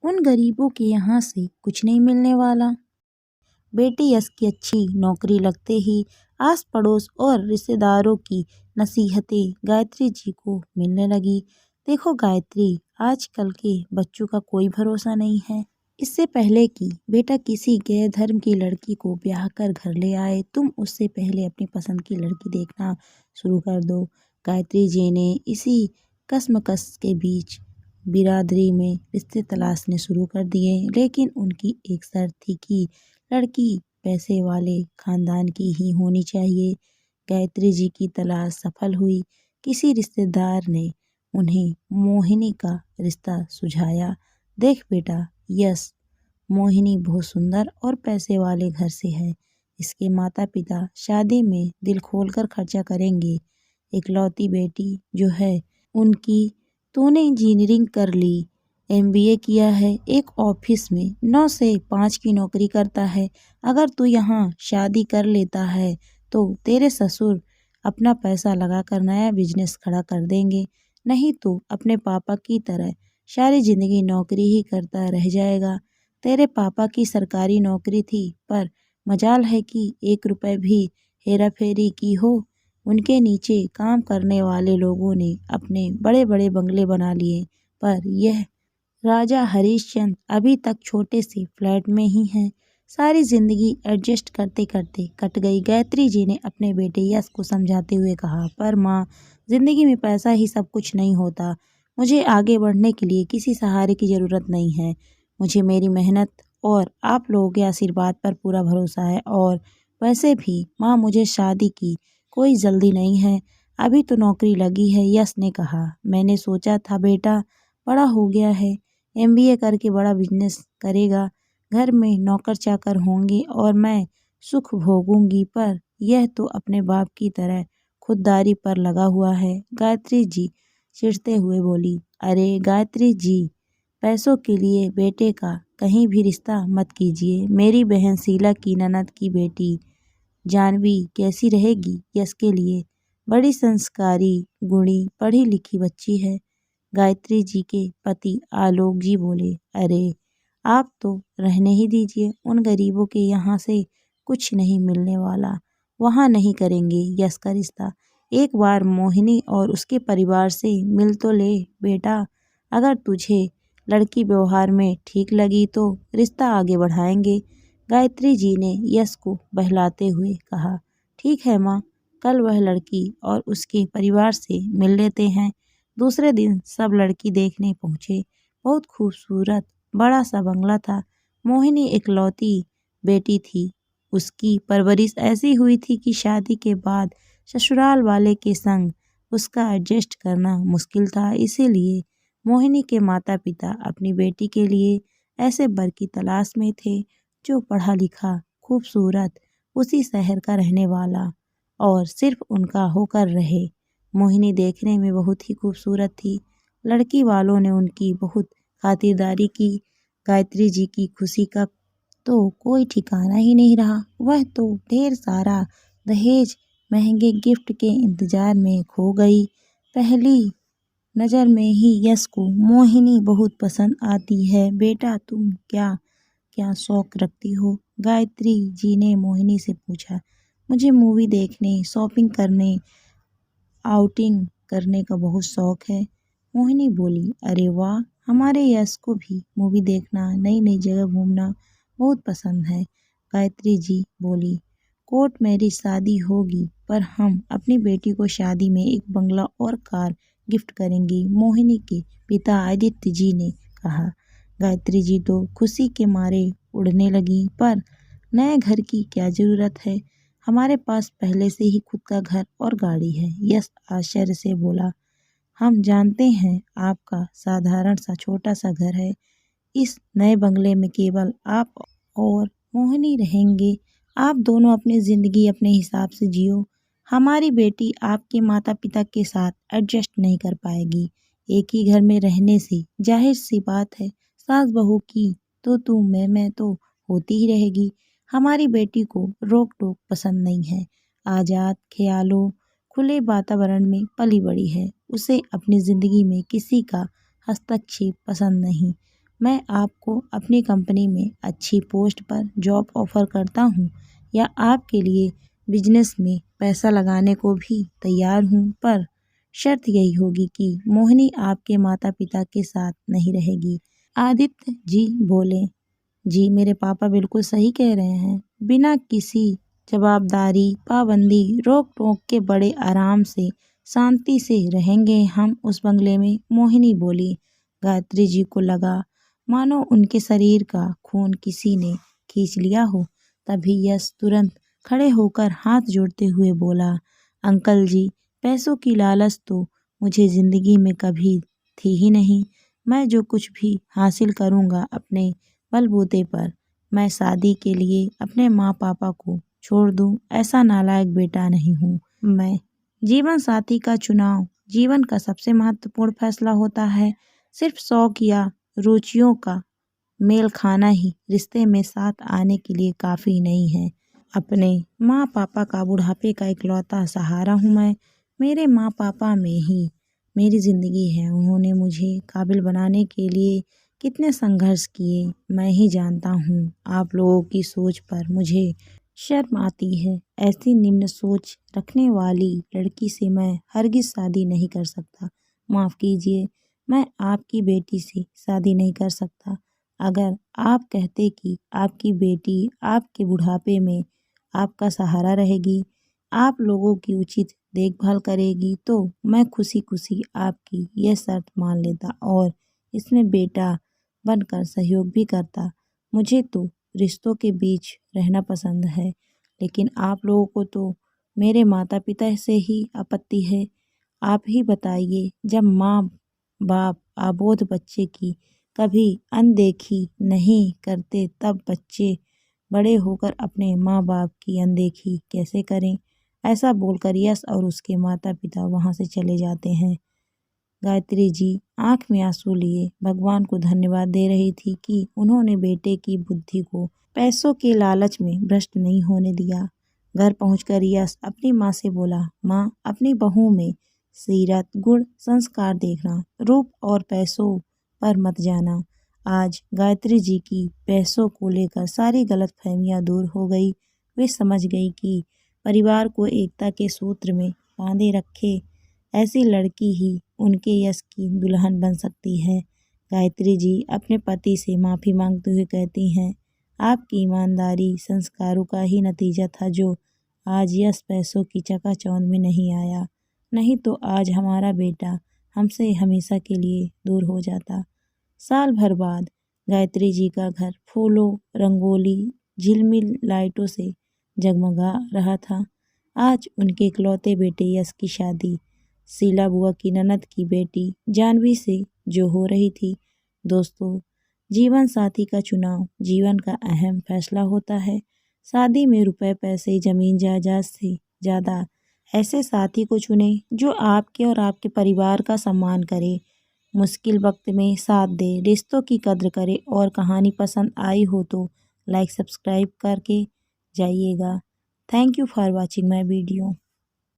उन गरीबों के यहाँ से कुछ नहीं मिलने वाला। बेटे यश की अच्छी नौकरी लगते ही आस पड़ोस और रिश्तेदारों की नसीहतें गायत्री जी को मिलने लगी। देखो गायत्री, आजकल के बच्चों का कोई भरोसा नहीं है। इससे पहले कि बेटा किसी गैर धर्म की लड़की को ब्याह कर घर ले आए, तुम उससे पहले अपनी पसंद की लड़की देखना शुरू कर दो। गायत्री जी ने इसी कश्मकश के बीच बिरादरी में रिश्ते तलाशने शुरू कर दिए, लेकिन उनकी एक शर्त थी कि लड़की पैसे वाले खानदान की ही होनी चाहिए। गायत्री जी की तलाश सफल हुई। किसी रिश्तेदार ने उन्हें मोहिनी का रिश्ता सुझाया। देख बेटा यश, मोहिनी बहुत सुंदर और पैसे वाले घर से है। इसके माता पिता शादी में दिल खोलकर खर्चा करेंगे। इकलौती बेटी जो है उनकी, तूने इंजीनियरिंग कर ली, एमबीए किया है, एक ऑफिस में 9 से 5 की नौकरी करता है। अगर तू यहाँ शादी कर लेता है तो तेरे ससुर अपना पैसा लगाकर नया बिजनेस खड़ा कर देंगे, नहीं तो अपने पापा की तरह सारी जिंदगी नौकरी ही करता रह जाएगा। तेरे पापा की सरकारी नौकरी थी, पर मजाल है कि 1 रुपए भी हेरा फेरी की हो। उनके नीचे काम करने वाले लोगों ने अपने बड़े बड़े बंगले बना लिए, पर यह राजा हरिश्चंद्र अभी तक छोटे से फ्लैट में ही है। सारी जिंदगी एडजस्ट करते करते कट गई। गायत्री जी ने अपने बेटे यश को समझाते हुए कहा, पर माँ, जिंदगी में पैसा ही सब कुछ नहीं होता। मुझे आगे बढ़ने के लिए किसी सहारे की ज़रूरत नहीं है। मुझे मेरी मेहनत और आप लोगों के आशीर्वाद पर पूरा भरोसा है। और वैसे भी माँ, मुझे शादी की कोई जल्दी नहीं है, अभी तो नौकरी लगी है। यश ने कहा, मैंने सोचा था बेटा बड़ा हो गया है, एमबीए करके बड़ा बिजनेस करेगा, घर में नौकर चाकर होंगे और मैं सुख भोगूंगी, पर यह तो अपने बाप की तरह खुददारी पर लगा हुआ है। गायत्री जी चिढ़ते हुए बोली, अरे गायत्री जी, पैसों के लिए बेटे का कहीं भी रिश्ता मत कीजिए। मेरी बहन शीला की ननद की बेटी जानवी कैसी रहेगी यश के लिए? बड़ी संस्कारी, गुणी, पढ़ी लिखी बच्ची है। गायत्री जी के पति आलोक जी बोले, अरे आप तो रहने ही दीजिए, उन गरीबों के यहाँ से कुछ नहीं मिलने वाला, वहाँ नहीं करेंगे यश का रिश्ता। एक बार मोहिनी और उसके परिवार से मिल तो ले बेटा, अगर तुझे लड़की व्यवहार में ठीक लगी तो रिश्ता आगे बढ़ाएंगे। गायत्री जी ने यश को बहलाते हुए कहा, ठीक है माँ, कल वह लड़की और उसके परिवार से मिल लेते हैं। दूसरे दिन सब लड़की देखने पहुँचे। बहुत खूबसूरत बड़ा सा बंगला था। मोहिनी इकलौती बेटी थी। उसकी परवरिश ऐसी हुई थी कि शादी के बाद ससुराल वाले के संग उसका एडजस्ट करना मुश्किल था। इसीलिए मोहिनी के माता पिता अपनी बेटी के लिए ऐसे वर की तलाश में थे जो पढ़ा लिखा, खूबसूरत, उसी शहर का रहने वाला और सिर्फ उनका होकर रहे। मोहिनी देखने में बहुत ही खूबसूरत थी। लड़की वालों ने उनकी बहुत खातिरदारी की। गायत्री जी की खुशी का तो कोई ठिकाना ही नहीं रहा। वह तो ढेर सारा दहेज, महंगे गिफ्ट के इंतजार में खो गई। पहली नज़र में ही यश को मोहिनी बहुत पसंद आती है। बेटा तुम क्या क्या शौक रखती हो? गायत्री जी ने मोहिनी से पूछा। मुझे मूवी देखने, शॉपिंग करने, आउटिंग करने का बहुत शौक है। मोहिनी बोली, अरे वाह, हमारे यश को भी मूवी देखना, नई नई जगह घूमना बहुत पसंद है। गायत्री जी बोली, कोर्ट मैरिज शादी होगी, पर हम अपनी बेटी को शादी में एक बंगला और कार गिफ्ट करेंगे, मोहिनी के पिता आदित्य जी ने कहा। गायत्री जी तो खुशी के मारे उड़ने लगी, पर नए घर की क्या जरूरत है, हमारे पास पहले से ही खुद का घर और गाड़ी है। यश आश्चर्य से बोला, हम जानते हैं आपका साधारण सा छोटा सा घर है, इस नए बंगले में केवल आप और मोहिनी रहेंगे। आप दोनों अपनी जिंदगी अपने हिसाब से जियो। हमारी बेटी आपके माता पिता के साथ एडजस्ट नहीं कर पाएगी। एक ही घर में रहने से जाहिर सी बात है, सास बहू की तो तू मैं तो होती ही रहेगी। हमारी बेटी को रोक टोक पसंद नहीं है, आजाद ख्यालों, खुले वातावरण में पली बड़ी है। उसे अपनी जिंदगी में किसी का हस्तक्षेप पसंद नहीं। मैं आपको अपनी कंपनी में अच्छी पोस्ट पर जॉब ऑफर करता हूँ या आपके लिए बिजनेस में पैसा लगाने को भी तैयार हूँ, पर शर्त यही होगी कि मोहिनी आपके माता पिता के साथ नहीं रहेगी। आदित्य जी बोले। जी मेरे पापा बिल्कुल सही कह रहे हैं। बिना किसी जवाबदारी, पाबंदी, रोक टोक के बड़े आराम से, शांति से रहेंगे हम उस बंगले में, मोहिनी बोली। गायत्री जी को लगा मानो उनके शरीर का खून किसी ने खींच लिया हो। तभी यश तुरंत खड़े होकर हाथ जोड़ते हुए बोला, अंकल जी, पैसों की लालच तो मुझे जिंदगी में कभी थी ही नहीं। मैं जो कुछ भी हासिल करूंगा अपने बलबूते पर। मैं शादी के लिए अपने माँ पापा को छोड़ दूं, ऐसा नालायक बेटा नहीं हूँ मैं। जीवन साथी का चुनाव जीवन का सबसे महत्वपूर्ण फैसला होता है। सिर्फ शौक या रुचियों का मेल खाना ही रिश्ते में साथ आने के लिए काफ़ी नहीं है। अपने माँ पापा का बुढ़ापे का इकलौता सहारा हूँ मैं। मेरे माँ पापा में ही मेरी ज़िंदगी है। उन्होंने मुझे काबिल बनाने के लिए कितने संघर्ष किए मैं ही जानता हूँ। आप लोगों की सोच पर मुझे शर्म आती है। ऐसी निम्न सोच रखने वाली लड़की से मैं हरगिज शादी नहीं कर सकता। माफ़ कीजिए, मैं आपकी बेटी से शादी नहीं कर सकता। अगर आप कहते कि आपकी बेटी आपके बुढ़ापे में आपका सहारा रहेगी, आप लोगों की उचित देखभाल करेगी, तो मैं खुशी खुशी आपकी यह शर्त मान लेता और इसमें बेटा बनकर सहयोग भी करता। मुझे तो रिश्तों के बीच रहना पसंद है, लेकिन आप लोगों को तो मेरे माता पिता से ही आपत्ति है। आप ही बताइए, जब माँ बाप अबोध बच्चे की कभी अनदेखी नहीं करते, तब बच्चे बड़े होकर अपने माँ बाप की अनदेखी कैसे करें। ऐसा बोलकर यश और उसके माता पिता वहाँ से चले जाते हैं। गायत्री जी आंख में आंसू लिए भगवान को धन्यवाद दे रही थी कि उन्होंने बेटे की बुद्धि को पैसों के लालच में भ्रष्ट नहीं होने दिया। घर पहुंचकर यश अपनी माँ से बोला, माँ, अपनी बहू में सीरत, गुण, संस्कार देखना, रूप और पैसों पर मत जाना। आज गायत्री जी की पैसों को लेकर सारी गलतफहमियां दूर हो गई। वे समझ गई कि परिवार को एकता के सूत्र में बांधे रखे ऐसी लड़की ही उनके यश की दुल्हन बन सकती है। गायत्री जी अपने पति से माफ़ी मांगते हुए कहती हैं, आपकी ईमानदारी, संस्कारों का ही नतीजा था जो आज यश पैसों की चकाचौंध में नहीं आया। नहीं तो आज हमारा बेटा हमसे हमेशा के लिए दूर हो जाता। साल भर बाद गायत्री जी का घर फूलों, रंगोली, झिलमिल लाइटों से जगमगा रहा था। आज उनके इकलौते बेटे यश की शादी शीला बुआ की ननद की बेटी जानवी से जो हो रही थी। दोस्तों, जीवन साथी का चुनाव जीवन का अहम फैसला होता है। शादी में रुपए, पैसे, जमीन जायदाद से ज़्यादा ऐसे साथी को चुने जो आपके और आपके परिवार का सम्मान करे, मुश्किल वक्त में साथ दे, रिश्तों की कद्र करे। और कहानी पसंद आई हो तो लाइक सब्सक्राइब करके जाइएगा। Thank you for watching my video.